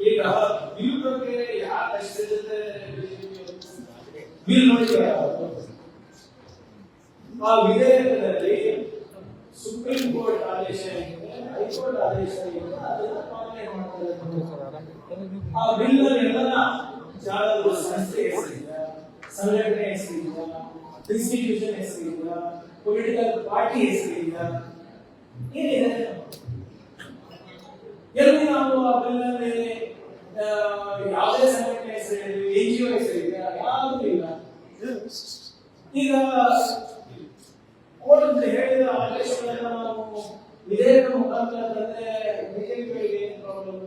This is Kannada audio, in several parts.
ಈಗ ಬಿಲ್ ಬಗ್ಗೆ ಯಾರು ಅಷ್ಟೇ ಬಿಲ್ ನೋಡಿ ಆ ವಿಧೇಯಕದಲ್ಲಿ ಸುಪ್ರೀಂ ಕೋರ್ಟ್ ಆದೇಶ ಏನಿದೆ, ಹೈಕೋರ್ಟ್ ಆದೇಶ ಏನಿದೆ ಅದನ್ನ ಪಾಲನೆ ಮಾಡ್ತಾರೆ. ಆ ಬಿಲ್ ಎಲ್ಲ ಜಾಲದ ಸಂಸ್ಥೆ ಹೆಸರಿಲ್ಲ, ಸಂಘಟನೆ ಹೆಸರಿಲ್ಲ, ಇನ್ಸ್ಟಿಟ್ಯೂಷನ್ ಹೆಸರಿಲ್ಲ, ಪೊಲಿಟಿಕಲ್ ಪಾರ್ಟಿ ಹೆಸರಿಲ್ಲ, ಏನಿದೆ ಎಲ್ಲಿ ನಾವು ಆ ಬಿಲ್ ಮೇಲೆ ಯಾವುದೇ ಸಂಘಟನೆ ಹೆಸರಿಲ್ಲ, NGO ಹೆಸರಿಲ್ಲ, ಯಾವುದೂ ಇಲ್ಲ. ಈಗ ಕೋರ್ಟ್ ಹೇಳಿದ ಆದೇಶಗಳನ್ನು ನಾವು ವಿಧೇಯಕ ಮುಖಾಂತರ ತಂದ್ರೆ ಬಿಜೆಪಿಗೆ ಏನು ಪ್ರಾಬ್ಲಮ್?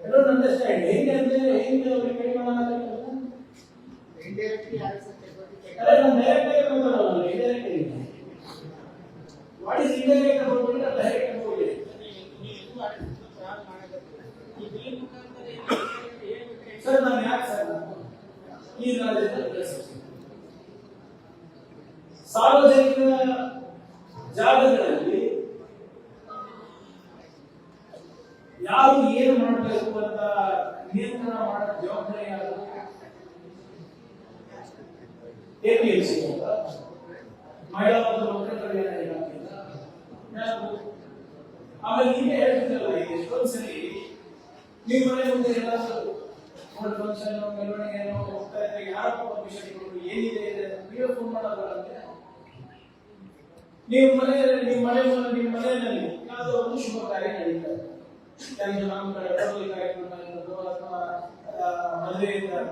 I don't understand. ಹೆಂಗೆ ಅವ್ರಿಗೆ ಕೈ ಮಾಡೋಣ? ಇಂಡೈರೆಕ್ಟ್ಲಿ ಯಾರು what is indirect about it? Direct about it. Sir ನಾನು ಯಾಕೆ ಸರ್ ಈ ರಾಜ್ಯದಲ್ಲಿ ಸಾರ್ವಜನಿಕ ಜಾಗಗಳಲ್ಲಿ ಯಾರು ಏನು ಮಾಡಬೇಕು ಅಂತ ನಿಯಂತ್ರಣ ಮಾಡೋ ಜವಾಬ್ದಾರಿ ಯಾರು? APMC ಮಹಿಳಾ ಮತ್ತು ಮಕ್ಕಳ ಕಲ್ಯಾಣ ಇಲಾಖೆ. ಆಮೇಲೆ ನೀವೇ ಹೇಳ್ತಿದ್ದಲ್ಲ, ಎಷ್ಟೊಂದು ಸರಿ ನಿಮ್ಮ ಮನೆ ಮುಂದೆ ಏನಾದ್ರು ಫಂಕ್ಷನ್ ಮೆರವಣಿಗೆ ಏನೋ ಹೋಗ್ತಾ ಇದ್ರೆ ಯಾರಪ್ಪ ಪರ್ಮಿಷನ್ ಕೊಡೋದು, ಏನಿದೆ ನೀವೇ ಫೋನ್ ಮಾಡೋದಲ್ಲ ಅಂತ. ನಿಮ್ಮ ಮನೆಯಲ್ಲಿ ಯಾವುದೋ ಒಂದು ಶುಭ ಕಾರ್ಯ ನಡೀತಾ ಇದೆ, ನಾಮಕರಣ ಕಾರ್ಯಕ್ರಮ ಅಥವಾ ಮದುವೆ ಇದ್ದಾಗ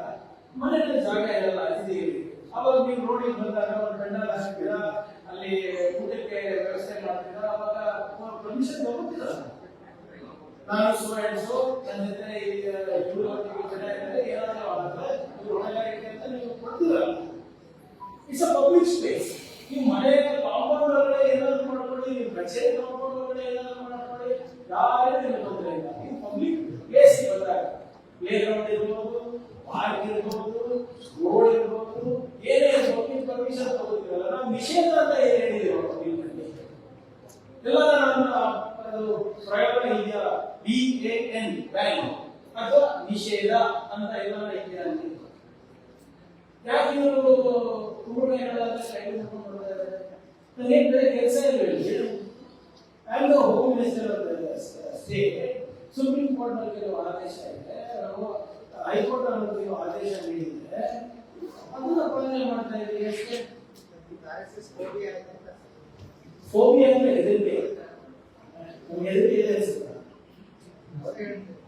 ಮನೆಯಲ್ಲಿ ಜಾಗ ಇರಲ್ಲ, ಅತಿಥಿ. ಅವಾಗ ನೀವು ರೋಡಿಗೆ ಬಂದಾಗ ಒಂದು ಪೆಂಡಲ್ ಹಾಕ್ತೀರಾ, ಅಲ್ಲಿ ಊಟಕ್ಕೆ ವ್ಯವಸ್ಥೆ ಮಾಡ್ತೀರಾ, ಅವಾಗ ಪರ್ಮಿಷನ್ ತಗೋತೀರಾ. ನಾನು ಸ್ಟೂಡೆಂಟ್ಸು ನನ್ನ ಜೊತೆ ಏನಾದರೂ ಆಗುತ್ತೆ ಹೊಣೆಗಾರಿಕೆ ಅಂತ ನೀವು ಕೊಡ್ತೀರಲ್ಲ. It's a public space. ನೀವು ಮನೆ ಕಾಂಪೌಂಡ್ ಒಳಗಡೆ ಏನಾದ್ರು ಮಾಡ್ಕೊಳ್ಳಿ, ನೀವು ಕಚೇರಿ ಕಾಂಪೌಂಡ್ ಒಳಗಡೆ ಏನಾದ್ರು ಮಾಡ್ಕೊಳ್ಳಿ, ಯಾರು ನಿಮಗೆ ತೊಂದರೆ ಇಲ್ಲ. ನೀವು ಪಬ್ಲಿಕ್ ಪ್ಲೇಸ್ ಬಂದಾಗ ಪ್ಲೇ ಗ್ರೌಂಡ್ ಇರ್ಬೋದು, ಪಾರ್ಕ್ ಇರ್ಬೋದು, ರೋಡ್ ಇರ್ಬೋದು, ಏನೇ ಇರ್ಬೋದು, ನೀವು ಪರ್ಮಿಷನ್ ತಗೋತೀರಲ್ಲ. ನಾವು ನಿಷೇಧ ಅಂತ ಏನು ಹೇಳಿದೀವಿ ಎಲ್ಲ ಅದು ಪ್ರಯೋಗ ಇದೆಯಾ, BAN ಬ್ಯಾನ್ ಅಥವಾ ನಿಷೇಧ ಅಂತ ಎಲ್ಲ ಇದೆಯಾ ಅಂತ. ಯಾಕೆ ಇವರು ನನಗೆ ಬೇರೆ ಕೆಲಸ ಇಲ್ಲ. I am the home minister of the state. Supreme court ನಲ್ಲಿ ಕೆಲವು ಆದೇಶ ಇದೆ, ಹೈಕೋರ್ಟ್ ನಲ್ಲಿ ಕೆಲವು ಆದೇಶ ನೀಡಿದೆ, ಅದನ್ನ ಪಾಲನೆ ಮಾಡ್ತಾ ಇದ್ದೀವಿ ಅಷ್ಟೇ. ಫೋಬಿಯಾ ಅಂದ್ರೆ ಹೆದರಿಕೆ, ನಮ್ಗೆ ಹೆದರಿಕೆ ಇದೆ ಅನ್ಸುತ್ತೆ.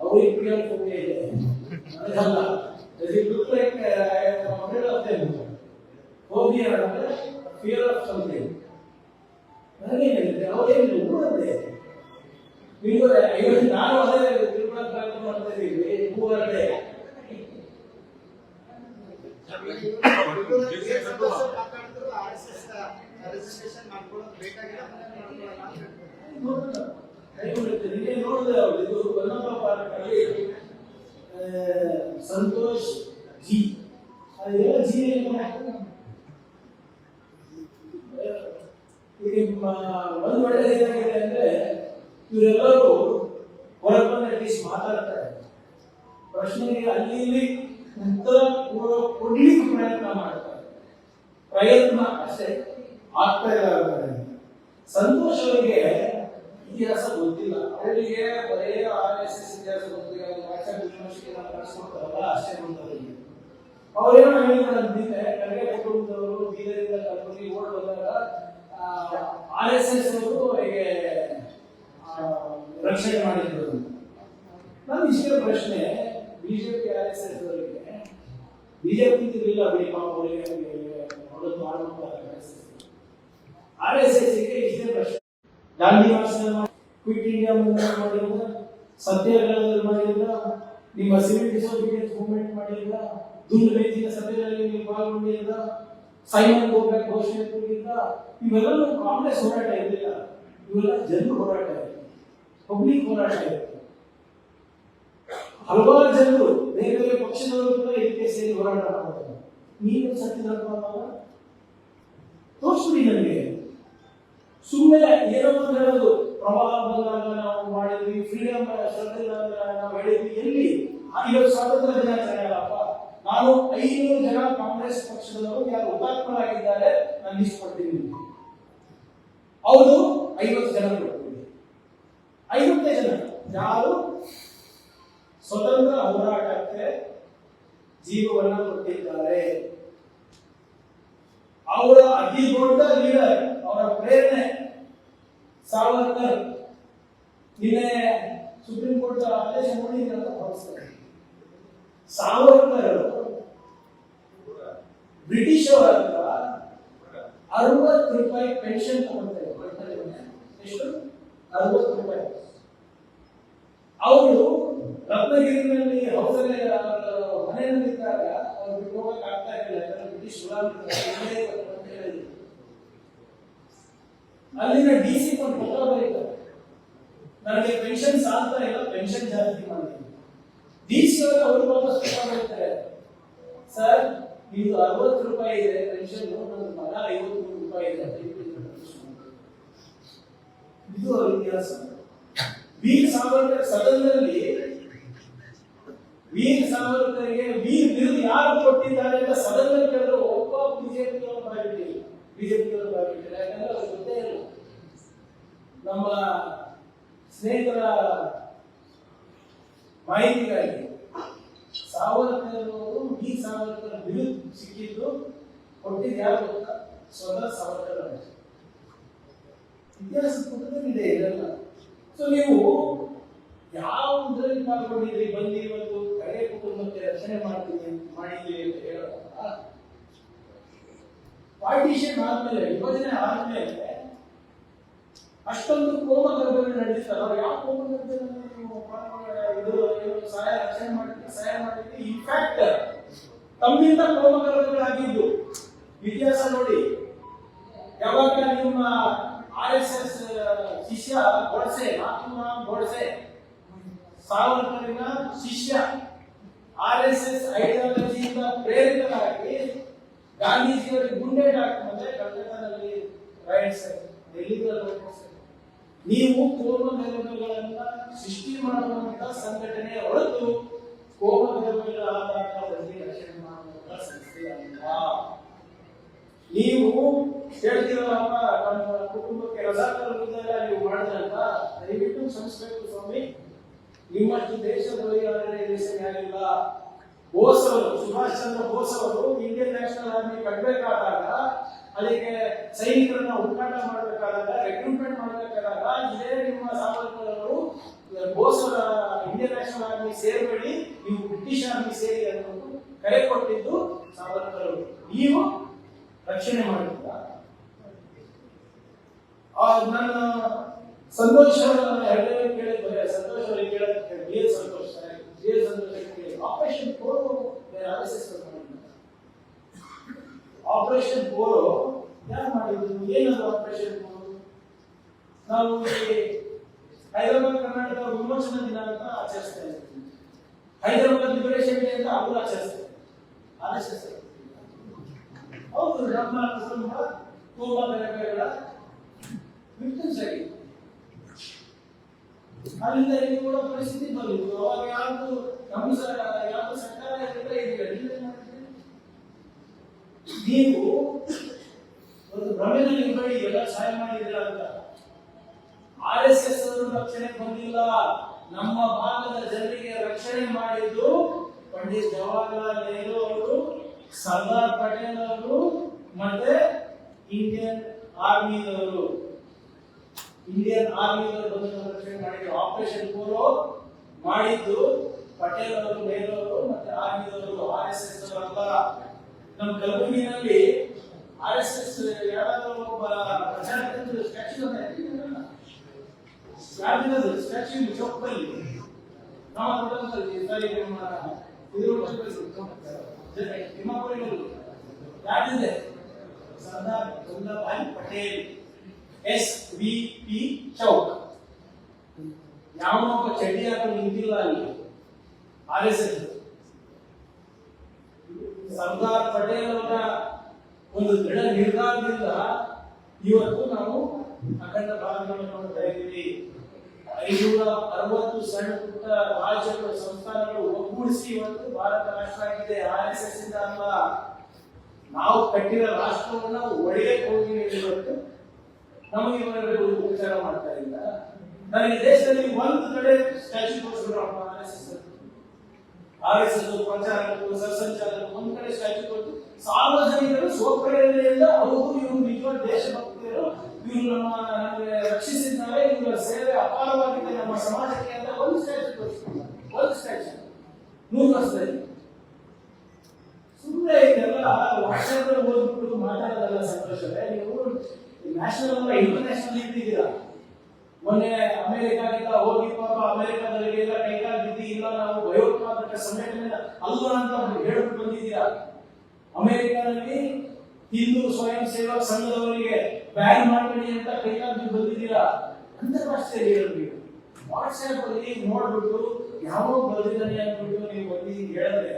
ಅವ್ರಿಗೆ ಪ್ರಿಯರ್ ಫೋಬಿಯಾ ಇದೆ, ಅದಲ್ಲ. It looks like I am afraid of them. Phobia ಅಂದ್ರೆ fear of something. ನನಗೇನಿದೆ ಅವರೇನು ಊರದೆ ನೀವು ಇವತ್ತು ನಾನು ಅದೇ ತಿರುಮಲ ಕಾರ್ಯಕ್ರಮ ಮಾಡ್ತಾ ಇದ್ದೀವಿ. ಊರದೆ ಸಂತೋಷ್ ಜಿ ಅದೆಲ್ಲ ಜಿ ಒಂದು ಒಳ್ಳೆಯದಾಗಿದೆ ಅಂದ್ರೆ ಇವರೆಲ್ಲರೂ ಹೊರಬಂದು ಅಟ್ಲೀಸ್ಟ್ ಮಾತಾಡ್ತಾರೆ, ಪ್ರಶ್ನೆಗೆ ಅಲ್ಲಿ ಇಲ್ಲಿ ಉತ್ತರ ಕೊಡ್ಲಿಕ್ಕೆ ಪ್ರಯತ್ನ ಮಾಡ್ತಾರೆ, ಪ್ರಯತ್ನ ಅಷ್ಟೇ ಆಗ್ತಾ ಇಲ್ಲ. ಸಂತೋಷ್ ಅವರಿಗೆ ಇತಿಹಾಸ ಗೊತ್ತಿಲ್ಲ, ಅವರಿಗೆ ಬರೇ RSS ಇತಿಹಾಸ ಗೊತ್ತಿಲ್ಲ, ಅಷ್ಟೇ ಗೊತ್ತಲ್ಲ. ಅವರೇನೋ ಹೇಳಿದ್ರೆ ಕಡೆಗೆ ಕುಟುಂಬದವರು ಬೀದರಿಂದ ಕಲಬುರಗಿ ಓಡ್ ಬಂದಾಗ RSS ಅವರು ಅವರಿಗೆ ರಕ್ಷಣೆ ಮಾಡಿದ್ರು. ನಾನು ಇಷ್ಟೇ ಪ್ರಶ್ನೆ, ಬಿಜೆಪಿ RSS ಅವರಿಗೆ ಬಿಜೆಪಿ ಇಲ್ಲ ಬಿಡಿ ಪಾಪ ಅವರಿಗೆ ಅವರದ್ದು RSS ಗೆ ಇಷ್ಟೇ ಪ್ರಶ್ನೆ. ಗಾಂಧಿ ಭಾಷಣ ಕ್ವಿಟ್ ಇಂಡಿಯಾ ಮೂವ್ಮೆಂಟ್ ಮಾಡಿಲ್ಲ, ಸತ್ಯಾಗ್ರಹದಲ್ಲಿ ಮಾಡಿಲ್ಲ, ನಿಮ್ಮ ಸಿವಿಲ್ ಡಿಸೋಬಿಡಿಯನ್ಸ್ ಮೂವ್ಮೆಂಟ್ ಮಾಡಿಲ್ಲ, ದುಂಡು ಮೇಜಿನ ಸಭೆಯಲ್ಲಿ ನೀವು ಪಾಲ್ಗೊಂಡಿಲ್ಲ, ಸೈಮನ್ ಗೋಬ್ಯಾಕ್ ಘೋಷಣೆ ಕೂಗಿಲ್ಲ. ಇವೆಲ್ಲ ಕಾಂಗ್ರೆಸ್ ಹೋರಾಟ ಇರಲಿಲ್ಲ, ಇವೆಲ್ಲ ಜನರು ಹೋರಾಟ ಇತ್ತು, ಪಬ್ಲಿಕ್ ಹೋರಾಟ ಇತ್ತು. ಹಲವಾರು ಜನರು ಬೇರೆ ಬೇರೆ ಪಕ್ಷದವರು ಕೂಡ ಇದಕ್ಕೆ ಸೇರಿ ಹೋರಾಟ ಮಾಡ್ತಾರೆ. ನೀವು ಸತ್ಯದ ತೋರಿಸ್ಬಿಡಿ ನನಗೆ. ಸುಮ್ಮನೆ ಏನೋ ಒಂದು ಹೇಳೋದು, ಪ್ರವಾಹ ಬಂದಾಗ ನಾವು ಮಾಡಿದ್ವಿ, ಫ್ರೀಡಮ್ ನಾವು ಹೇಳಿದ್ವಿ. ಎಲ್ಲಿ ಇವತ್ತು ಸ್ವಾತಂತ್ರ್ಯ ದಿನಾಚರಣೆ ಅಲ್ಲಪ್ಪ. ನಾನು 500 ಜನ ಕಾಂಗ್ರೆಸ್ ಪಕ್ಷದವರು ಯಾರು ಹುತಾತ್ಮರಾಗಿದ್ದಾರೆ ನಾನು ಲಿಸ್ಟ್ ಕೊಡ್ತೀನಿ. ಅವರು 50 ಜನ ಕೊಡ್ತೀನಿ. 50 ಜನ ಯಾರು ಸ್ವತಂತ್ರ ಹೋರಾಟಕ್ಕೆ ಜೀವವನ್ನು ಕೊಟ್ಟಿದ್ದಾರೆ. ಅವರ ಅತಿ ದೊಡ್ಡ ಲೀಡರ್, ಅವರ ಪ್ರೇರಣೆ ಸಾವರ್ಕರ್. ನಿನ್ನೆ ಸುಪ್ರೀಂ ಕೋರ್ಟ್ ಆದೇಶ ನೋಡಿ ಅಂತ ಭಾವಿಸ್ತಾರೆ. ಸಾವರ್ಕರ್ ಬ್ರಿಟಿಷ್ ಅವರ 60 ರೂಪಾಯಿ ಪೆನ್ಷನ್ ತಗೊಳ್ತಾರೆ. ಎಷ್ಟು? 60 ರೂಪಾಯಿ. ಅವರು ರತ್ನಗಿರಿನಲ್ಲಿ ಹೌಸಲ್ಲಿ ಮನೆಯಲ್ಲಿದ್ದಾಗ ಅವ್ರು ಬಿಟ್ಟು ಹೋಗಕ್ಕೆ ಆಗ್ತಾ ಇರಲಿಲ್ಲ. ಬ್ರಿಟಿಷ್ ಅಲ್ಲಿನ DC ಒಂದು ಪತ್ರ ಬರೀತಾರೆ, ನನಗೆ ಪೆನ್ಷನ್ ಸಾಲ್ತಾ ಇಲ್ಲ, ಪೆನ್ಷನ್ ಜಾಸ್ತಿ ಮಾಡಿದ್ದೀನಿ. DC ಅವರು ವಾಪಸ್ ಪತ್ರ ಬರೀತಾರೆ, ಸರ್ ಇದು 60 ರೂಪಾಯಿ ಇದೆ ಪೆನ್ಷನ್, ನನ್ನ ಮಗ 53 ರೂಪಾಯಿ ಇದೆ. ಇದು ಅವರ ಇತಿಹಾಸ. ವೀರ್ ಸಾವರ್ಕರ್ ಸದನದಲ್ಲಿ ವೀರ್ ಸಾವರ್ಕರ್ಗೆ ವೀರ್ ಬಿರುದು ಯಾರು ಕೊಟ್ಟಿದ್ದಾರೆ ಅಂತ ಸದನದಲ್ಲಿ ಕೇಳಿದ್ರು ಒಬ್ಬ ಬಿಜೆಪಿಯವರು ಬಾಯ್ಬಿಟ್ಟಿಲ್ಲ. ಯಾಕಂದ್ರೆ ಅವ್ರಿಗೆ ಗೊತ್ತೇ ಇಲ್ಲ. ನಮ್ಮ ಸ್ನೇಹಿತರ ಮಾಹಿತಿಗಾಗಿ ಸಾವರ್ಕರ್ ವೀರ್ ಸಾವರ್ಕರ್ ಬಿರುದು ಸಿಕ್ಕಿದ್ದು ಕೊಟ್ಟಿದ್ದು ಯಾರು ಗೊತ್ತಾ? ಸ್ವತಃ ಸಾವರ್ಕರ್ ಅಂತ ಇತಿಹಾಸ ಪುಟದಲ್ಲಿ ಇದೆ ಇದೆಲ್ಲ. ಸೊ ನೀವು ಯಾವುದರಲ್ಲಿ ಪಾಲ್ಗೊಂಡಿದ್ರಿ, ಬಂದು ಇವತ್ತು ಕಡೆ ಕುಟುಂಬಕ್ಕೆ ರಕ್ಷಣೆ ಮಾಡಿದ್ವಿ ಅಂತ ಹೇಳೋದಲ್ಲ. ಪಾರ್ಟಿಷನ್ ಆದ್ಮೇಲೆ, ವಿಭಜನೆ ಆದ್ಮೇಲೆ ಅಷ್ಟೊಂದು ಕೋಮಗರ್ಭಗಳು ನಡೆದಿತ್ತಲ್ಲ, ಯಾವ ಕೋಮಗರ್ಭಗಳನ್ನು ನೀವು ಸಹಾಯ ರಕ್ಷಣೆ ಮಾಡಿದ್ರಿ? ಇನ್ಫ್ಯಾಕ್ಟ್ ತಮ್ಮಿಂದ ಕೋಮಗರ್ಭಗಳಾಗಿದ್ದು ಇತಿಹಾಸ ನೋಡಿ. ಯಾವಾಗ ನಿಮ್ಮ RSS ಶಿಷ್ಯ ಗೋಡ್ಸೆ, ನಾಥೂರಾಮ್ ಗೋಡ್ಸೆ ಸಾವರ್ಕರಿನ ಶಿಷ್ಯ, RSS ಐಡಿಯಾಲಜಿಯಿಂದ ಪ್ರೇರಿತರಾಗಿ ಗಾಂಧೀಜಿಯವರಿಗೆ ಗುಂಡೇಟ್ ಹಾಕಿದ್ರೆ ಕಲ್ಕತ್ತಾದಲ್ಲಿ ರೈಟ್ಸ್, ಡೆಲ್ಲಿಗಳಲ್ಲಿ ನೀವು ಕೋಮಗಲಭೆಗಳನ್ನ ಸೃಷ್ಟಿ ಮಾಡುವಂತ ಸಂಘಟನೆ ಹೊರತು ಕೋಮಗಲಭೆಗಳ ಆಧಾರದಲ್ಲಿ ರಕ್ಷಣೆ ಮಾಡುವಂತ ಸಂಸ್ಥೆ ಅಲ್ಲ. ನೀವು ಹೇಳ್ತೀರಲ್ಲಪ್ಪ, ನಮ್ಮ ಕುಟುಂಬಕ್ಕೆ ರಜಾಕರಿದ್ದಾಗ ನೀವು ಮಾಡಿದ್ರಂತ, ದಯವಿಟ್ಟು ಕ್ಷಮಿಸಬೇಕು ಸ್ವಾಮಿ, ನಿಮ್ಮಷ್ಟು ದೇಶದಲ್ಲಿ ಯಾರಿಲ್ಲ. ಬೋಸ್ ಅವರು, ಸುಭಾಷ್ ಚಂದ್ರ ಬೋಸ್ ಅವರು ಇಂಡಿಯನ್ ನ್ಯಾಷನಲ್ ಆರ್ಮಿ ಕಟ್ಟಬೇಕಾದಾಗ, ಅದಕ್ಕೆ ಸೈನಿಕರನ್ನ ಹುಡುಕಾಟ ಮಾಡಬೇಕಾದಾಗ, ರೆಕ್ರೂಟ್ಮೆಂಟ್ ಮಾಡಬೇಕಾದಾಗ, ಇದೇ ನಿಮ್ಮ ಸಾವರ್ಕರ್ ಅವರು ಬೋಸ್ ಅವರ ಇಂಡಿಯನ್ ನ್ಯಾಷನಲ್ ಆರ್ಮಿ ಸೇರಬೇಡಿ, ನೀವು ಬ್ರಿಟಿಷ್ ಆರ್ಮಿ ಸೇರಿ ಅನ್ನೋದು ಕರೆ ಕೊಟ್ಟಿದ್ದು ಸಾವರ್ಕರ್ ಅವರು. ನೀವು ರಕ್ಷಣೆ ಮಾಡಿದ್ರ. ನನ್ನ ಸಂತೋಷ ಕೇಳಿದ್ರೆ, ಸಂತೋಷ ಅವರಿಗೆ ಕೇಳಕ್ಕೆ ಸಂತೋಷ ಕೇಳಿ ಆಪರೇಷನ್ ಪೋಲೋ ಆಪರೇಷನ್ ಪೋಲೋ ಯಾರು ಮಾಡಿದ್ರು? ಏನದು ಆಪರೇಷನ್ ಪೋಲೋ? ನಾವು ಹೈದರಾಬಾದ್ ಕರ್ನಾಟಕ ವಿಮೋಚನಾ ದಿನ ಅಂತ ಆಚರಿಸ್ತಾ ಇದ್ದೀವಿ. ಹೈದರಾಬಾದ್ ಲಿಬರೇಷನ್ ಡೇ ಅಂತ ಅವರು ಆಚರಿಸ್ತಾರೆ. RSS ಹೌದು, ನಮ್ಮ ಕುಟುಂಬ ಕೋಮಗಲಭೆಗಳ ವಿಕ್ಟಿಮ್ಸ್ ಆಗಿದೆ. ಅಲ್ಲಿಂದ ಇಲ್ಲಿ ಕೂಡ ಪರಿಸ್ಥಿತಿ ಬಂದಿತ್ತು. ಅವಾಗ ಯಾವುದು ನಮ್ಮ ಯಾವ ಸರ್ಕಾರ ನೀವು ಒಂದು ಭ್ರಮೆನಲ್ಲಿ ಇರಬೇಡಿ, ಎಲ್ಲ ಸಹಾಯ ಮಾಡಿದಿರ ಅಂತ. RSS ಅವರು ರಕ್ಷಣೆ ಬಂದಿಲ್ಲ, ನಮ್ಮ ಭಾಗದ ಜನರಿಗೆ ರಕ್ಷಣೆ ಮಾಡಿದ್ದು ಪಂಡಿತ್ ಜವಾಹರ್ಲಾಲ್ ನೆಹರು ಅವರು, ಸರ್ದಾರ್ ಪಟೇಲ್ ಅವರು ಮತ್ತೆ ಇಂಡಿಯನ್ ಆರ್ಮಿದವರು ಬಂದು ರಕ್ಷಣೆ ಮಾಡಿದ್ರು. ಆಪರೇಷನ್ ಪೋಲೋ ಮಾಡಿದ್ದು ಪಟೇಲ್ ಅವರು, ನೆಹರು ಅವರು ಮತ್ತೆ ಆರ್ಮಿದವರು, RSS ಅವರಲ್ಲ. ನಮ್ಮ ಕಲಬುರಗಿನಲ್ಲಿ RSS ಯಾರಾದ್ರೂ ಒಬ್ಬ ಪ್ರಚಾರಕರು ಸ್ಟ್ಯಾಚ್ಯೂ ಸ್ಟ್ಯಾಚ್ಯೂ ಚೌಕಲ್ಲಿ ನಾವು ಯಾರಿದೆ? ಸರ್ದಾರ್ ವಲ್ಲಭಾಯ್ ಪಟೇಲ್ SVP ಚೌಕ್. ಯಾವನೊಬ್ಬ ಚಡ್ಡಿ ಹಾಕೊಂಡು ನಿಂತಿಲ್ಲ ಅಲ್ಲಿ. RSS ಸರ್ದಾರ್ ಪಟೇಲ್ ಅವರ ಒಂದು ದೃಢ ನಿರ್ಧಾರದಿಂದ ಇವತ್ತು ನಾವು ಅಖಂಡ ಭಾರತವನ್ನು ನೋಡ್ತಾ ಇದ್ದೀವಿ. 560 ಸಣ್ಣ ಪುಟ್ಟ ರಾಜ್ಯಗಳು ಸಂಸ್ಥಾನಗಳು ಒಗ್ಗೂಡಿಸಿ ಇವತ್ತು ಭಾರತ ರಾಷ್ಟ್ರ ಆಗಿದೆ. RSS ಇಂದ ಅಲ್ಲ, ನಾವು ಕಟ್ಟಿದ ರಾಷ್ಟ್ರವನ್ನ ಒಡೆಯಕ್ಕೆ ಹೋಗಿ ಇವತ್ತು ನಮಗೆ ಉಪಚಾರ ಮಾಡ್ತಾ ಇಲ್ಲ. ನನಗೆ ದೇಶದಲ್ಲಿ ಒಂದು ಕಡೆ ಸ್ಟ್ಯಾಚ್ಯೂ ತೋರಿಸ್ಬಿಡ್ರಪ್ಪ, RSS ಪ್ರಚಾರಕ್ಕೂ ಸರ್ಸಂಚಾರಕ್ಕೂ ಒಂದ್ ಕಡೆ ಸ್ಟ್ಯಾಚ್ಯೂ ಕೊಟ್ಟು ಸಾರ್ವಜನಿಕರು ಸ್ವಪ್ರೇರಣೆಯಿಂದ ಹೌದು ಇವರು ನಿಜವಾದ ದೇಶಭಕ್ತರು, ಇವರು ನಮಗೆ ರಕ್ಷಿಸಿದ್ದಾರೆ, ಇವರ ಸೇವೆ ಅಪಾರವಾಗಿದೆ ನಮ್ಮ ಸಮಾಜಕ್ಕೆ ಅಂತ ಒಂದು ಸ್ಟ್ಯಾಚ್ಯೂ ತೋರಿಸ್ತಾರೆ. ಒಂದು ಸ್ಟ್ಯಾಚ್ಯೂ 100 ವರ್ಷದಲ್ಲಿ. ಸುಮ್ಮನೆ ಇದೆಲ್ಲ ವಾಟ್ಸ್ಆಪ್ನಲ್ಲಿ ಓದ್ಬಿಟ್ಟು ಮಾತಾಡೋದಲ್ಲ ಸಂತೋಷವೇ. ನೀವು ನ್ಯಾಷನಲ್ ಇಂಟರ್ನ್ಯಾಷನಲ್ ಇಟ್ಟಿದ್ದೀರಾ. ಮೊನ್ನೆ ಅಮೆರಿಕಾದಿಂದ ಹೋಗಿ ಪಾಪ ಅಮೆರಿಕಾದಲ್ಲಿಗೆಲ್ಲ ಕೈಕಾಲು ಬಿದ್ದಿ ಇಲ್ಲ ನಾವು ಭಯೋತ್ಪಾದಕ ಸಂಘಟನೆ ಅಲ್ಲ ಅಂತ ಹೇಳ್ಬಿಟ್ಟು ಬಂದಿದ್ದೀರಾ. ಅಮೆರಿಕಾದಲ್ಲಿ ಹಿಂದೂ ಸ್ವಯಂ ಸೇವಕ ಸಂಘದವರಿಗೆ ಬ್ಯಾನ್ ಮಾಡಬೇಡಿ ಅಂತ ಕೈಕಾಲು ಬಂದಿದ್ದೀರಾ. ಅಂತಾರಾಷ್ಟ್ರೀಯ ಹೇಳಬೇಕು. ವಾಟ್ಸ್ಆಪ್ ಅಲ್ಲಿ ನೋಡ್ಬಿಟ್ಟು ಯಾವ ಬರೆದಿದ್ದಾನೆ ಅಂದ್ಬಿಟ್ಟು ನೀವು ಬಂದು ಹೇಳಿದ್ರೆ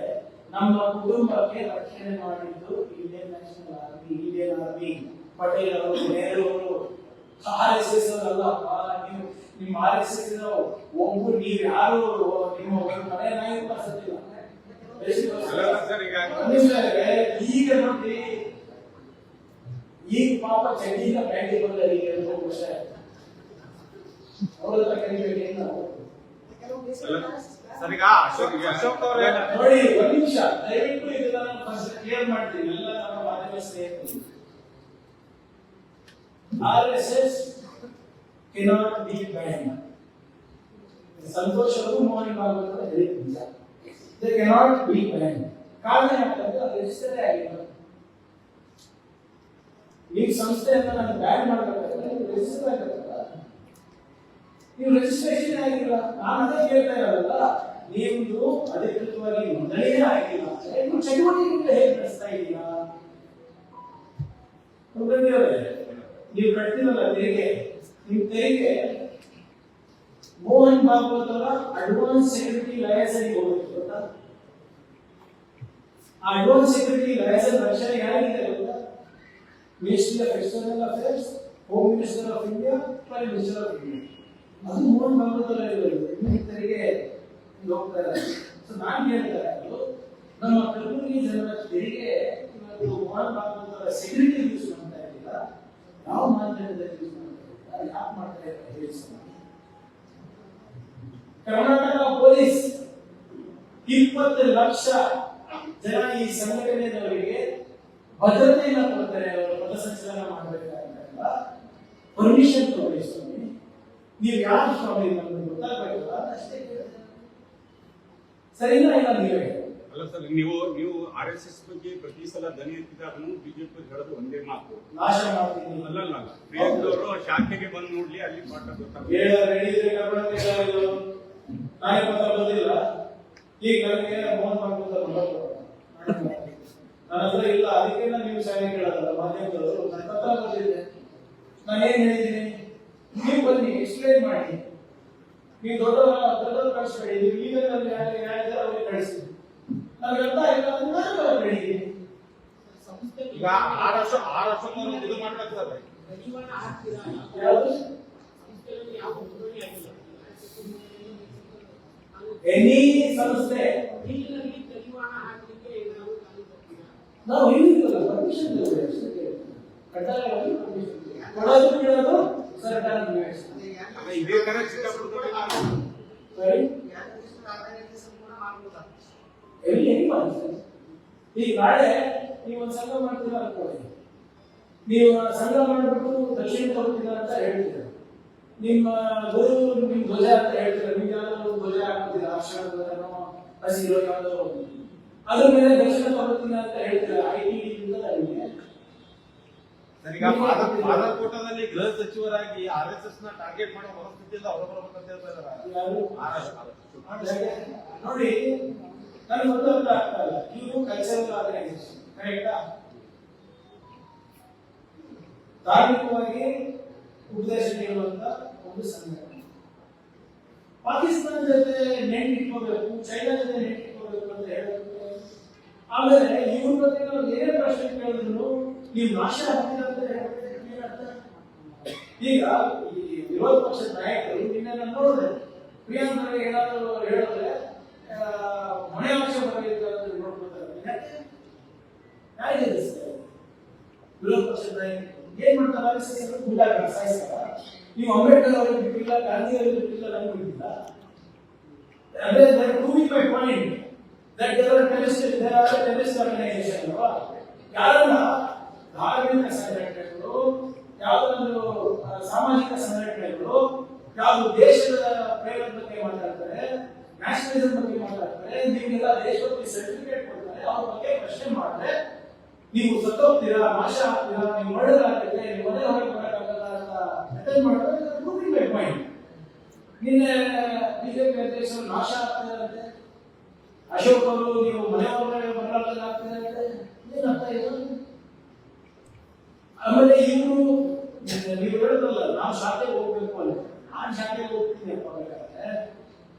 ನಮ್ಮ ಕುಟುಂಬಕ್ಕೆ ರಕ್ಷಣೆ ಮಾಡಿದ್ದು Indian national army, Indian army, Patel ಅವರು, ನೆಹರು ಅವರು, RSS ಅಲ್ಲಪ್ಪ. ನೀವು ನಿಮ್ಮ RSS ಒಬ್ಬರು ನೀವು ಯಾರು ನಿಮ್ಮ ಮನೆ ನಾಯಕ ಸತ್ತಿಲ್ಲ. ಈಗ ನೋಡಿ, ಈಗ ಪಾಪ ಚಂಡೀಗ ಬ್ಯಾಂಕಿಗೆ ಬಂದರೆ ಈಗ 2 ವರ್ಷ ಅವ್ರ ಹತ್ರ ಕರಿಬೇಕೇನು ನಾವು? ನೋಡಿ, ಒಂದು ನಿಮಿಷ ದಯವಿಟ್ಟು ಇದನ್ನ ಕ್ಲಿಯರ್ ಮಾಡ್ತೀನಿ. ಎಲ್ಲ ನಮ್ಮ ಮಾಧ್ಯಮ ಸ್ನೇಹಿತರು, RSS cannot be banned. Santosh ಅವರು Mohan Bhagavata ಹೇಳಿದ್ದಿಲ್ಲ, they cannot be banned. ಕಾರಣ ಯಾಕಂದ್ರೆ ಅದು ರಿಜಿಸ್ಟರ್ ಆಗಿಲ್ಲ. ಈ ಸಂಸ್ಥೆಯನ್ನ ನಾನು ಬ್ಯಾನ್ ಮಾಡಬೇಕಾದ್ರೆ ರಿಜಿಸ್ಟರ್ ಆಗಿರಲ್ಲ, ನೀವು ರಿಜಿಸ್ಟ್ರೇಷನ್ ಆಗಿಲ್ಲ. ನಾನು ಅದೇ ಕೇಳ್ತಾ ಇರೋದಲ್ಲ, ನೀವು ಅಧಿಕೃತವಾಗಿ ನೋಂದಣಿಯೇ ಆಗಿಲ್ಲ ಅಂದ್ರೆ ನೀವು ಚಟುವಟಿಕೆಗಳು ಹೇಗೆ ನಡೆಸ್ತಾ ಇದ್ದೀರಾ? ನೀವು ಕಟ್ತಿರಲ್ಲ ತೆರಿಗೆ, ನೀವು ತೆರಿಗೆ ಮೋಹನ್ ಭಾಗವತ್ ಅವರ ಅಡ್ವಾನ್ಸ್ ಸೆಕ್ಯೂರಿಟಿ ಲಯಸನ್ಸ್ ಹೋಗುತ್ತೆ ಗೊತ್ತಾ? ಆ ಅಡ್ವಾನ್ಸ್ ಸೆಕ್ಯೂರಿಟಿ ಲಯಸನ್ಸ್ ರಕ್ಷಣೆ ಯಾರಿಗಿದೆ ಗೊತ್ತಾ? Ministry of external affairs, home minister of India, prime minister of India. ಅದು ಮೋಹನ್ ಭಾಗವತ್ ಅವರ ತೆರಿಗೆ ಹೋಗ್ತಾ ಇದ್ದಾರೆ. ಸೊ ನಾನು ಹೇಳ್ತಾ ಇರೋದು, ನಮ್ಮ ಕಲಬುರಗಿ ಜನರ ತೆರಿಗೆ ಇವತ್ತು ಮೋಹನ್ ಭಾಗವತ್ ಅವರ ಸೆಕ್ಯೂರಿಟಿ ಯೂಸ್ ಮಾಡ್ತಾ ಇರಲಿಲ್ಲ, ಯಾವ ಮಾಧ್ಯಮದಲ್ಲಿ ಯೂಸ್ ಮಾಡ್ತಾ ಇದ್ದಾರೆ, ಯಾಕೆ ಮಾಡ್ತಾ ಇದ್ದಾರೆ ಹೇಳಿ. ಕರ್ನಾಟಕ ಪೊಲೀಸ್ 20 ಲಕ್ಷ ಜನ ಈ ಸಂಘಟನೆಯವರಿಗೆ ಭದ್ರತೆಯನ್ನು ಕೊಡ್ತಾರೆ. ಅವರು ಪಥಸಂಚಲನ ಮಾಡಬೇಕಾಗಿಲ್ಲ, ಪರ್ಮಿಷನ್ ತಗೊಳ್ಳಿ ಸ್ವಾಮಿ, ನೀವು ಯಾರು ಸ್ವಾಮಿ ನಮ್ಗೆ ಗೊತ್ತಾಗಬೇಕಲ್ಲ ಅಷ್ಟೇ. ಸರಿನಾ ಇಲ್ಲ ನೀವೇ? ಅಲ್ಲ ಸರ್, ನೀವು RSS ಬಗ್ಗೆ ಪ್ರತಿ ಸಲ ದನಿ ಎತ್ತಿದಾಗನು ಬಿಜೆಪಿ ಹೇಳೋದು ಒಂದೇ ಮಾತು, ನಾಶ ಮಾಡ್ತೀನಿ. ಅಲ್ಲ ಪ್ರಿಯಾಂಕವರು ಶಾಖೆಗೆ ಬಂದು ನೋಡ್ಲಿ, ಅಲ್ಲಿ ಪಾಠ ಗೊತ್ತಾಗುತ್ತೆ. ಕಾರ್ಯಪತ್ರ ಬಂದಿಲ್ಲ, ಈಗ ನನಗೆ ಮೋಹನ್ ಭಾಗವತ ನನ್ನ ಹತ್ರ ಇಲ್ಲ, ಅದಕ್ಕೆ ನೀವು ಶಾಲೆ ಕೇಳೋದಲ್ಲ ಮಾಧ್ಯಮದವರು. ನನ್ನ ಪತ್ರ ಬಂದಿದೆ, ನಾನೇನ್ ಹೇಳಿದ್ದೀನಿ ನೀವು ಬನ್ನಿ ಎಕ್ಸ್ಪ್ಲೈನ್ ಮಾಡಿ. ನೀವು ದೊಡ್ಡವರು ಕಳಿಸ್ಬೇಡಿ, ನೀವು ಈಗ ಹೇಳಿದ್ರೆ ಅವ್ರಿಗೆ ಕಳಿಸಿ. ನನಗೆ ಅರ್ಥ ಇಲ್ಲ ಅಂದ್ರೆ ನಾನು ಹೇಳಿದ್ದೀನಿ. ಈಗ 6 ವರ್ಷ ಇದು ಮಾಡ್ಬೇಕು ಸರ್. ಯಾವುದು ಎನಿ ಸಂಸ್ಥೆ ನಾವು ಹೇಳಿದ್ವಲ್ಲ, ಪರ್ಮಿಷನ್ ಕಡ್ಡಾಯವಾಗಿ ಕೊಡೋದು ಬಿಡೋದು ಸರ್ಕಾರ ಇದೇ ತರ ಚಿಕ್ಕಪುರದಲ್ಲಿ ಈಗ ನಾಳೆ ನೀವು ಒಂದು ಸಂಘ ಮಾಡ್ತೀರಾ ಅನ್ಕೊಳ್ಳಿ, ನೀವು ಸಂಘ ಮಾಡಿಬಿಟ್ಟು ದಕ್ಷಿಣ ತಗೊಳ್ತೀರಾ ಅಂತ ಹೇಳ್ತೀರಾ, ನಿಮ್ಮ ಗುರು ನಿಮ್ ಧ್ವಜ ಅಂತ ಹೇಳ್ತೀರಾ, ನಿಮ್ಗೆ ಯಾವ್ದಾದ್ರು ಧ್ವಜ ಹಾಕ್ತೀರಾ, ಅಕ್ಷರ ಧ್ವಜನೋ ಹಸಿರೋ ಯಾವ್ದಾದ್ರು ಅದ್ರ ಮೇಲೆ ದಕ್ಷಿಣ ತಗೊಳ್ತೀರಾ ಅಂತ ಹೇಳ್ತೀರಾ. ಬಾಗಲಕೋಟದಲ್ಲಿ ಗೃಹ ಸಚಿವರಾಗಿ RSS ನ ಟಾರ್ಗೆಟ್ ಮಾಡೋ ಮನಸ್ಥಿತಿಯಿಂದ ಹೊರಬರಬೇಕಂತ ಹೇಳ್ತಾ ಇದ್ದಾರೆ. ನೋಡಿ, ನನಗೆ ಒಂದು ಅರ್ಥ ಆಗ್ತಾ ಇಲ್ಲ. ಇವರು ಕಲ್ಚರಲ್ ಆರ್ಗನೈಸೇಷನ್ ಕರೆಕ್ಟಾ? ಧಾರ್ಮಿಕವಾಗಿ ಉಪದೇಶ ನೀಡುವಂತ ಒಂದು ಸಂಘಟನೆ. ಪಾಕಿಸ್ತಾನ ಜೊತೆ ನೆಂಟಿಟ್ಕೋಬೇಕು, ಚೈನಾ ಜೊತೆ ನೆಂಟಿಟ್ಕೋಬೇಕು ಅಂತ ಹೇಳಬೇಕು. ಆಮೇಲೆ ಇವ್ರ ಬಗ್ಗೆ ನಾವು ಏನೇ ಪ್ರಶ್ನೆ ಕೇಳಿದ್ರು ನೀವು ನಾಶ ಆಗ್ತೀರ ಅಂತ ಹೇಳ್ಬೇಕು. ಈಗ ಈ ವಿರೋಧ ಪಕ್ಷದ ನಾಯಕರು ನಿನ್ನೆ ನಾನು ನೋಡಿದೆ, ಪ್ರಿಯಾಂಕರ್ ಏನಾದ್ರು ಹೇಳಿದ್ರೆ ಮನೆ ಆಕ್ಷೆ ಬರಬೇಕು ನೋಡ್ಕೊಳ್ತಾರೆ. ಯಾಕೆ ವಿರೋಧ ಪಕ್ಷದ ನಾಯಕರು ಏನ್ ಮಾಡ್ತಾರೆ? ಸಾಯಿಸ್ತಾರ. ನೀವು ಅಂಬೇಡ್ಕರ್ ಅವರಿಗೆ ಬಿಟ್ಟಿಲ್ಲ, ಗಾಂಧಿ ಅವರಿಗೆ ಬಿಟ್ಟಿಲ್ಲ, ನಮ್ಗೆ ಬಿಟ್ಟಿಲ್ಲ. ಅದೇ proving my point that there are terrorist organization ಅಲ್ವಾ? ಯಾರನ್ನ ಧಾರ್ಮಿಕ ಸಂಘಟನೆಗಳು, ಯಾವುದೊಂದು ಸಾಮಾಜಿಕ ಸಂಘಟನೆಗಳು, ಯಾವುದು ದೇಶದ ಪ್ರೇಮದ ಬಗ್ಗೆ ಮಾತಾಡ್ತಾರೆ, ನ್ಯಾಷನಲಿಸಂ ಬಗ್ಗೆ ಮಾತಾಡ್ತಾರೆ, ನೀವೆಲ್ಲ ದೇಶಭಕ್ತಿ ಸರ್ಟಿಫಿಕೇಟ್ ಕೊಡ್ತಾರೆ, ಅವ್ರ ಬಗ್ಗೆ ಪ್ರಶ್ನೆ ಮಾಡಿದ್ರೆ ನೀವು ಸತ್ತೋಗ್ತೀರಾ, ನಾಶ ಆಗ್ತೀರಾ, ನೀವು ಮರ್ಡರ್ ಆಗ್ತದೆ, ನೀವು ಮನೆ ಹೊರಗೆ ಬರೋಕ್ಕಾಗಲ್ಲ ಅಂತ ಅಟೆಂಡ್ ಮಾಡಿದ್ರೆ proving my point. ನಿನ್ನೆ ಬಿಜೆಪಿ ಅಧ್ಯಕ್ಷರು ನಾಶ ಆಗ್ತಿದಾರಂತೆ, ಅಶೋಕ್ ಅವರು ನೀವು ಮನೆ ಒಳಗಡೆ ಬರಲ್ಲ ಆಗ್ತಿದಾರಂತೆ, ಏನರ್ಥ ಇದು? ಆಮೇಲೆ ಇವರು ನೀವು ಹೇಳಿದ್ರಲ್ಲ ನಾವು ಶಾಲೆಗೆ ಹೋಗ್ಬೇಕು ಅಂತ, ನಾನು ಶಾಲೆಗೆ ಹೋಗ್ತೀನಿ ಅಪ್ಪ ಬೇಕಾದ್ರೆ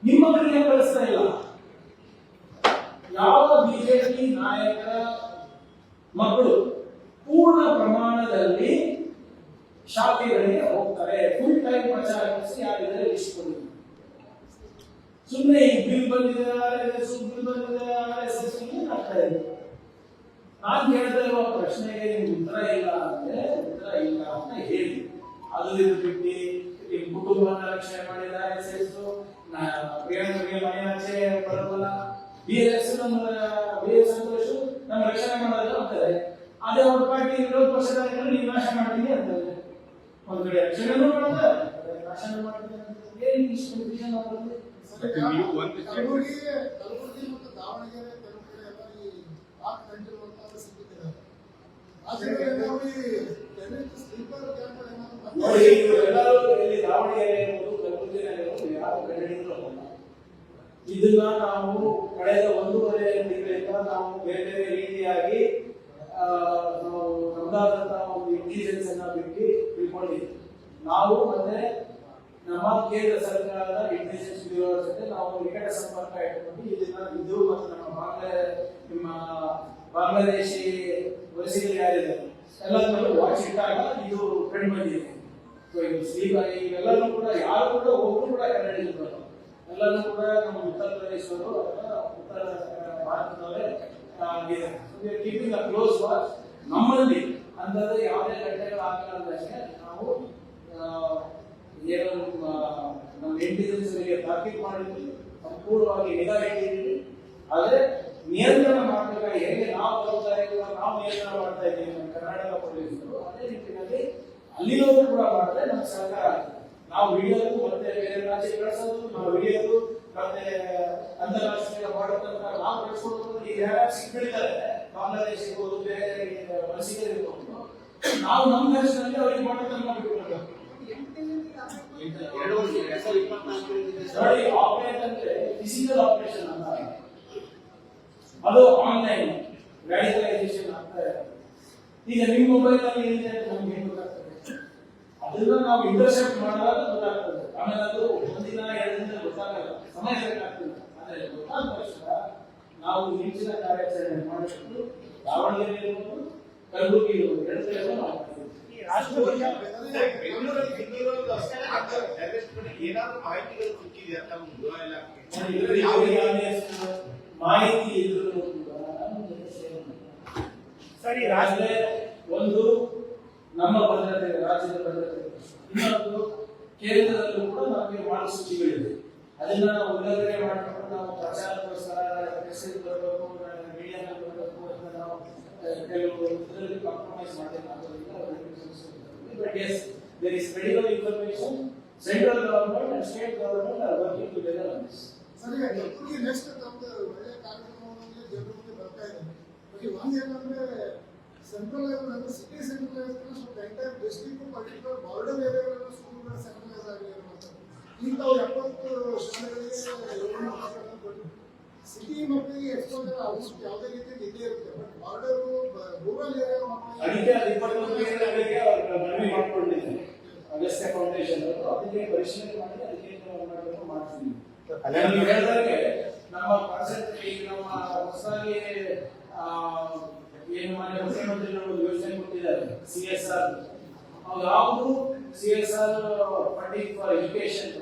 ನಿಮ್ಮ ಮಕ್ಕಳಿಗೆ ಕಳಿಸ್ತಾ ಇಲ್ಲ. ಯಾವ ಬಿಜೆಪಿ ನಾಯಕರ ಮಕ್ಕಳು ಪೂರ್ಣ ಪ್ರಮಾಣದಲ್ಲಿ ಶಾಲೆಗಳಿಗೆ ಹೋಗ್ತಾರೆ, ಫುಲ್ ಟೈಮ್ ಪ್ರಚಾರ ಮಾಡಿಸಿ ಯಾರಿದ್ದಾರೆ ಇಷ್ಟೊಂದು ಸುಮ್ಮನೆ ಈ ಬಿಲ್ ಬಂದಿದೆ, ಬಿಲ್ ಬಂದಿದೆ, ಆಗ್ತಾ ಇದೆ. ನಾನು ಕೇಳ್ತಾ ಇರುವ ಪ್ರಶ್ನೆಗೆ ನಿಮ್ಗೆ ಉತ್ತರ ಇಲ್ಲ ಅಂದ್ರೆ ಉತ್ತರ ಇಲ್ಲ ಅಂತ ಹೇಳಿ, ಅದು ಇದು ಬಿಟ್ಟು ನಿಮ್ಮ ಕುಟುಂಬನ ರಕ್ಷಣೆ ಮಾಡಿದ್ದಾರೆ, ಪ್ರಿಯಾಂಕರ್ಗೆ ಮನೆ ಆಚೆ ಬರೋಲ್ಲ, ಬಿ ಎಸ್ ಸಂತೋಷ್ ನಮ್ಮ ರಕ್ಷಣೆ ಮಾಡೋದು ಅಂತಾರೆ. ಅದೇ ಅವ್ರ ಪಾರ್ಟಿ ವಿರೋಧ ಪಕ್ಷದ ನೀವು ನಾಶ ಮಾಡ್ತೀನಿ ಅಂತಾರೆ. ಒಂದ್ ಕಡೆ ರಕ್ಷಣೆನೂ ಮಾಡ್ತಾರೆ, ನಾಶ ಮಾಡ್ತೀನಿ ಅಂತ ಏನು ಇಷ್ಟು ವಿಷನ್ ಅವರಲ್ಲಿ? ನೀವು ಒಂದು ಕಲಬುರಗಿ ಮತ್ತು ದಾವಣಗೆರೆ ಕೆಲವು ಕಡೆ ಎಲ್ಲ ಈ ಪಾಕ್ ತಂದಿರುವಂತಹ ಸಿಕ್ಕಿದ್ದಾರೆ. ಸ್ಲೀಪರ್ ನೋಡಿ, ಎಲ್ಲರೂ ಇಲ್ಲಿ ದಾವಣಗೆರೆ ಇರ್ಬೋದು, ಕಲಬುರಗಿ ಇರ್ಬೋದು, ಯಾರು ಕಂಡಿಡಿದ್ರು ಅಲ್ಲ. ಇದನ್ನ ನಾವು ಕಳೆದ 1.5 ತಿಂಗಳಿಂದ ನಾವು ಬೇರೆ ಬೇರೆ ರೀತಿಯಾಗಿ ನಾವು ನಮ್ಮದಾದಂತಹ ಒಂದು ಇಂಟೆಲಿಜೆನ್ಸ್ ಅನ್ನ ಬಿಟ್ಟು ತಿಳ್ಕೊಂಡಿದ್ವಿ. ನಾವು ಮತ್ತೆ ನಮ್ಮ ಕೇಂದ್ರ ಸರ್ಕಾರದ ಇಂಟೆಲಿಜೆನ್ಸ್ ಬ್ಯೂರೋ ಜೊತೆ ನಾವು ನಿಕಟ ಸಂಪರ್ಕ ಇಟ್ಕೊಂಡು ಇದು ಮತ್ತು ನಿಮ್ಮ ಬಾಂಗ್ಲಾದೇಶಿ ವಲಸಿಗರು ಯಾರಿದ್ದಾರೆ ಎಲ್ಲದರಲ್ಲೂ ವಾಚ್ ಇಟ್ಟಾಗ ಇದು ಕಂಡು ಬಂದಿದೆ. ಇವೆಲ್ಲರೂ ಕೂಡ ಯಾರು ಕೂಡ ಒಬ್ಬರು ಕೂಡ ಕನ್ನಡಿಗರು, ಎಲ್ಲರೂ ಕೂಡ ನಮ್ಮ ಉತ್ತರ ಪ್ರದೇಶವರು ಅಥವಾ ಉತ್ತರ ಭಾರತದವರೇ ಕೀಪಿಂಗ್ ಅ ಕ್ಲೋಸ್ ವಾಚ್. ನಮ್ಮಲ್ಲಿ ಅಂತಂದ್ರೆ ಯಾವುದೇ ಘಟನೆಗಳು ಆಗಲಾರ್ದಂಗೆ ನಾವು ಏನು ನಮ್ಮ ಇಂಟೆಲಿಜೆನ್ಸ್ ತಾಕೀತು ಮಾಡಿದ್ವಿ, ಸಂಪೂರ್ಣವಾಗಿ ನಿಗಾ ಇಟ್ಟಿದ್ದೀವಿ. ಆದ್ರೆ ನಿಯಂತ್ರಣ ಮಾಡಬೇಕಾಗಿ ಹೇಗೆ ನಾವು ಜವಾಬ್ದಾರಿಗಳು ನಾವು ನಿಯಂತ್ರಣ ಮಾಡ್ತಾ ಇದ್ದೀವಿ ನಮ್ಮ ಕರ್ನಾಟಕ ಪೊಲೀಸರು, ಅದೇ ನಿಟ್ಟಿನಲ್ಲಿ ಅಲ್ಲಿನವರು ಕೂಡ ಮಾಡಿದ್ರೆ ನಮ್ಮ ಸರ್ಕಾರ ನಾವು ಹಿಡಿಯೋದು ಮತ್ತೆ ಬೇರೆ ರಾಜ್ಯಕ್ಕೆ ಕಳಿಸೋದು, ನಾವು ಹಿಡಿಯೋದು ಮತ್ತೆ ಅಂತಾರಾಷ್ಟ್ರೀಯ ಬಾರ್ಡರ್ ನಾವು ಕಳಿಸ್ಕೊಡೋದು. ಈಗ ಯಾರು ಸಿಕ್ಬಿಡ್ತಾರೆ ಬಾಂಗ್ಲಾದೇಶಕ್ಕೆ ಹೋದು ಬೇರೆ ವಲಸಿಗರಿಗೆ ಹೋಗೋದು, ನಾವು ನಮ್ಮ ದೇಶದಲ್ಲಿ ಅವರಿಗೆ ಬಾರ್ಡರ್ ಮಾಡಿಬಿಡ್ಬೇಕು. ಆಪರೇಟ್ ಅಂದ್ರೆ ಫಿಸಿಕಲ್ ಆಪರೇಷನ್ ಅಂತ, ಅದು ಆನ್ಲೈನ್ ರ್ಯಾಡಿಕಲೈಸೇಷನ್ ಆಗ್ತಾ ಇದೆ. ಈಗ ನಿಮ್ಮ ಮೊಬೈಲ್ ಅಲ್ಲಿ ಏನಿದೆ ನಮ್ಗೆ ಏನು ಗೊತ್ತಾಗ್ತದೆ? ಅದನ್ನ ನಾವು ಇಂಟರ್ಸೆಪ್ಟ್ ಮಾಡಿದಾಗ ಗೊತ್ತಾಗ್ತದೆ. ಆಮೇಲೆ ಅದು ಒಂದಿನ 2 ದಿನ ಗೊತ್ತಾಗಲ್ಲ, ಸಮಯ ಬೇಕಾಗ್ತದೆ. ಆದ್ರೆ ಗೊತ್ತಾದ ತಕ್ಷಣ ನಾವು ಹೆಚ್ಚಿನ ಕಾರ್ಯಾಚರಣೆ ಮಾಡಿಬಿಟ್ಟು ದಾವಣಗೆರೆ ಇರ್ಬೋದು, ಕಲಬುರಗಿ ಇರ್ಬೋದು, 2 ಕಡೆ ನಾವು ಮಾಡ್ತೀವಿ. ಏನಾದ್ರು ಮಾಹಿತಿಗಳು ಸಿಕ್ಕಿದೆಯಾ ತಮ್ಮ ಗೃಹ ಇಲಾಖೆ? ಮಾಹಿತಿ ಇದ್ರೂ ಸರಿ. ರಾಜ್ಯ ಒಂದು ನಮ್ಮ ಭದ್ರತೆ, ರಾಜ್ಯದ ಭದ್ರತೆ, ಇನ್ನೊಂದು ಕೇಂದ್ರದಲ್ಲೂ ಕೂಡ ನಮಗೆ ಮಾರ್ಗಸೂಚಿಗಳಿದೆ. ಅದನ್ನ ನಾವು ಉಲ್ಲಂಘನೆ ಮಾಡಿಕೊಂಡು ನಾವು ಪ್ರಚಾರಕ್ಕೋಸ್ಕರ ಮೆಸೇಜ್ ಬರಬೇಕು, ಮೀಡಿಯಾದಲ್ಲಿ ಬರಬೇಕು ಅಂತ ನಾವು ಕೆಲವು ಇದರಲ್ಲಿ ಕಾಂಪ್ರಮೈಸ್ ಮಾಡಬೇಕಾಗೋದ್ರಿಂದ but yes there is critical information. Central government and state government are working together on this. ಸರಿ, ನೆಕ್ಸ್ಟ್ ನಮ್ದು ಒಳ್ಳೆಯ ಕಾರ್ಯಕ್ರಮಗಳಲ್ಲಿ ಜನರ ಮುಂದೆ ಬರ್ತಾ ಇದೆ. ಒಂದು ಏನಂದ್ರೆ ಸೆಂಟ್ರಲ್ ಲೆವೆಲ್ ಅಂದ್ರೆ ಸಿಟಿ ಸೆಂಟ್ರಲ್ ಲೆವೆಲ್ ಸ್ವಲ್ಪ ಎಂಟೈರ್ ಡಿಸ್ಟ್ರಿಕ್ಟ್ ಪರ್ಟಿಕ್ಯುಲರ್ ಬಾರ್ಡರ್ ಏರಿಯಾಗಳ ಸ್ಕೂಲ್ಗಳ ಸೆಂಟ್ರಲೈಸ್ ಆಗಿರುವಂಥದ್ದು. ಇಂಥವು 70 ಶಾಲೆಗಳಿಗೆ ಸಿಟಿ ಮಕ್ಕಳಿಗೆ ಎಕ್ಸ್ಪೋಜರ್ ಆಲ್ಮೋಸ್ಟ್ ಯಾವುದೇ ರೀತಿಯಲ್ಲಿ ಇದ್ದೇ ಇರುತ್ತೆ. ಬಟ್ ಬಾರ್ಡರ್ ರೂರಲ್ ಏರಿಯಾ ಅದಕ್ಕೆ 21 ಕೇಂದ್ರಗಳಿಗೆ ಅವರು ಮನವಿ ಮಾಡಿಕೊಂಡಿದ್ದಾರೆ. ಅಗಸ್ತ್ಯ ಫೌಂಡೇಶನ್ ಅವರು ಅದಕ್ಕೆ ಪರಿಶೀಲನೆ ಮಾಡಿ ಅದಕ್ಕೆ ಮಾಡಬೇಕು ಮಾಡ್ತೀವಿ. ನೀವು ಹೇಳಿದಾಗೆ ನಮ್ಮ ಕಾನ್ಸೆಪ್ಟ್ ನಮ್ಮ ಹೊಸದಾಗಿ ಏನು ಮಾನ್ಯ ಮುಖ್ಯಮಂತ್ರಿಗಳು ಯೋಜನೆ ಕೊಟ್ಟಿದ್ದಾರೆ CSR, ಯಾವುದು CSR ಫಂಡಿಂಗ್ ಫಾರ್ ಎಜುಕೇಶನ್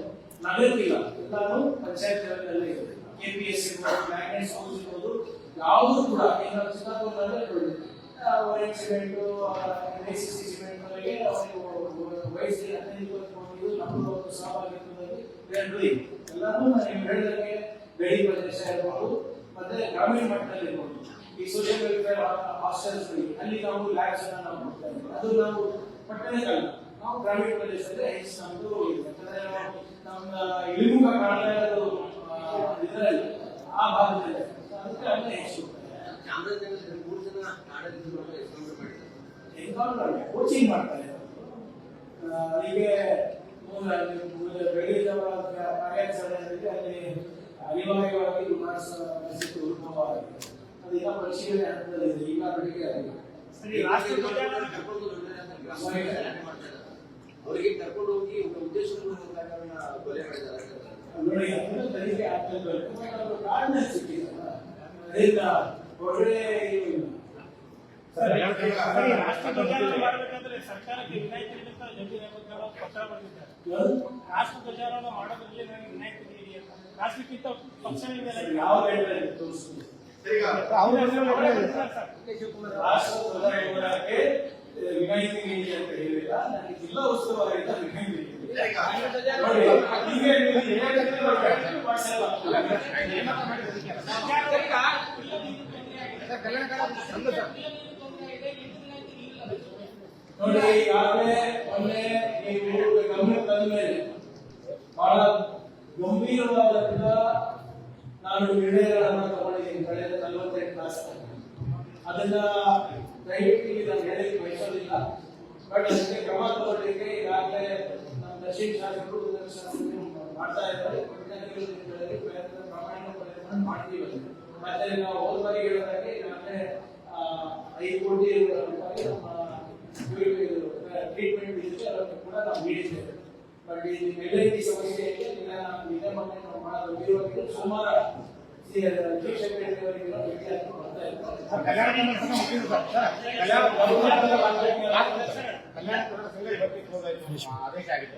ನಗರಕ್ಕಿಲ್ಲ, ಎಲ್ಲಾನು ಪಂಚಾಯತ್ ಲೆವೆಲ್ KPS ಇರ್ಬೋದು, ಮ್ಯಾಗ್ನೆಟ್ ಸ್ಕೂಲ್ಸ್ ಇರ್ಬೋದು, ಯಾವುದು ಕೂಡ ಈಗ ಚಿಕ್ಕಪುರದಲ್ಲಿ ವೈಟ್ ಸಿಮೆಂಟ್ ACC ಸಿಮೆಂಟ್ ಅವರಿಗೆ ವೈಟ್ 15-20 ಕೋಟಿ ನಮ್ಮದು ಒಂದು ಸಹಭಾಗಿತ್ವದಲ್ಲಿ ಎಲ್ಲಾನು ನೀವು ಹೇಳಿದಂಗೆ ಗಡಿ ಪ್ರದೇಶ ಇರ್ಬೋದು ಮತ್ತೆ ಗ್ರಾಮೀಣ ಮಟ್ಟದಲ್ಲಿ ಇರ್ಬೋದು. ಈ ಸೋಷಿಯಲ್ ವೆಲ್ಫೇರ್ ಹಾಸ್ಟೆಲ್ಸ್ ಅಲ್ಲಿ ನಾವು ಲ್ಯಾಬ್ಸ್ ಅನ್ನ ನಾವು ಮಾಡ್ತಾ ಇದ್ದೀವಿ. ಅದು ನಾವು ಪಟ್ಟಣಕ್ಕಲ್ಲ, ನಾವು ಗ್ರಾಮೀಣ ಪ್ರದೇಶದಲ್ಲಿ ಹೆಚ್ಚು ನಮ್ದು ಯಾಕಂದ್ರೆ ನಮ್ಮ ಇಳಿಮುಖ ಕಾಣದೇ ಇರೋದು ಇದರಲ್ಲಿ ಆ ಭಾಗದಲ್ಲಿ ಅದಕ್ಕೆ ಅಲ್ಲೇ ಹೆಚ್ಚು ಚಾಮರಾಜನಗರದಲ್ಲಿ 3 ಜನ ಆಡಳಿತವನ್ನು ಎನ್ಕೌಂಟರ್ ಕೋಚಿಂಗ್ ಮಾಡ್ತಾ ಇದ್ದಾರೆ. ಹೀಗೆ ಬೆಳಗ್ಗೆ ಕಾರ್ಯಾಚರಣೆಯಲ್ಲಿ ಅಲ್ಲಿ ಅನಿವಾರ್ಯವಾಗಿ ಪರಿಸ್ಥಿತಿ ಉದ್ಭವ ಆಗಿದೆ. ಅದೀಗ ಪರಿಶೀಲನೆ ಹಂತದಲ್ಲಿದೆ. ಈಗ ಬೆಳಿಗ್ಗೆ ಅವರಿಗೆ ಕರ್ಕೊಂಡು ಹೋಗಿ ಉದ್ದೇಶವನ್ನು ಕೊಲೆ ಮಾಡಿದ್ದಾರೆ ನೋಡಿ, ಅದನ್ನ ತನಿಖೆ ಆಗ್ತಿರ್ಬೇಕು. ಕಾರಣ ಸಿಕ್ಕಿಲ್ಲ ಅದರಿಂದ ಹೊರಗಡೆ ಮಾಡಬೇಕಾದ್ರೆ ಸರ್ಕಾರಕ್ಕೆ ವಿನಾಯಿತಿ ನೀಡುತ್ತಾ ಜಂಟಿ ನೇಮಕ ಪತ್ರ ಬರೆದಿದ್ದಾರೆ. ರಾಷ್ಟ್ರ ಧ್ವಜಾರೋಹಣ ಮಾಡೋದ್ರಲ್ಲಿ ನನಗೆ ವಿನಾಯಿತಿ ನೀಡಿ ಅಂತ ರಾಷ್ಟ್ರಕ್ಕಿಂತ ಪಕ್ಷಗಳಿಂದ ಯಾವ ರೇಟಲ್ಲಿ ತೋರಿಸ್ತೀವಿ ರಾಷ್ಟ್ರ ಧ್ವಜಾರೋಹಣಕ್ಕೆ ವಿನಾಯಿತಿ ನೀಡಿ ಅಂತ ಹೇಳಿಲ್ಲ. ನನಗೆ ಜಿಲ್ಲಾ ಉಸ್ತುವಾರಿಯಿಂದ ವಿನಾಯಿತಿ ನೀಡಿ. ನೋಡಿ, ಹೀಗೆ ನೀವು ಹೇಳಿದ್ರೆ ವಾಟ್ಸಪ್ ನೋಡಿ, ಈಗಾಗಲೇ ಮೊನ್ನೆ ನೀವು ಗಮನಕ್ಕೆ ತಂದ ಮೇಲೆ ಬಹಳ ಗಂಭೀರವಾದಂತ ನಾನು ನಿರ್ಣಯಗಳನ್ನು ತಗೊಂಡಿದ್ದೀನಿ ಕಳೆದ 48 ತಾಸು. ಅದನ್ನ ದಯವಿಟ್ಟು ನಾನು ಹೇಳಲಿಕ್ಕೆ ಬಯಸೋದಿಲ್ಲ, ಬಟ್ ಅದಕ್ಕೆ ಕ್ರಮ ತಗೊಳ್ಳಿಕ್ಕೆ ಈಗಾಗಲೇ ನಮ್ಮ ದಕ್ಷಿಣ ಶಾಸಕರು ಮಾಡ್ತಾ ಇದ್ದಾರೆ. ಪ್ರಾಮಾಣಿಕ ಪ್ರಯತ್ನ ಮಾಡ್ತೀವಿ. ಮತ್ತೆ ನಾವು ಹೋದ ಬಾರಿ ಹೇಳಿದಾಗೆ ಈಗಾಗಲೇ 5 ಕೋಟಿ ರೂಪಾಯಿ ಟ್ರೀಟ್ಮೆಂಟ್ ಇದಕ್ಕೆ ಅದಕ್ಕೆ ಕೂಡ ನಾವು ನೀಡಿದ್ದೇವೆ. ಬಟ್ ಈ ಎಲ್ಲರಿಗೂ ಸಮಸ್ಯೆಗೆ ಇದೇ ಮೊನ್ನೆ ನಾವು ಮಾಡೋದು ಇರುವಾಗ ಸುಮಾರು ಚೀಫ್ ಸೆಕ್ರೆಟರಿ ಅವರಿಗೆ ಭೇಟಿಯಾಗಿ ಬರ್ತಾ ಇದ್ದಾರೆ. ಕಲ್ಯಾಣ ಕರ್ನಾಟಕ ಸಂಘ ಇವತ್ತಿಗೆ ಹೋದಾಯ್ತು ಆದೇಶ ಆಗಿದೆ.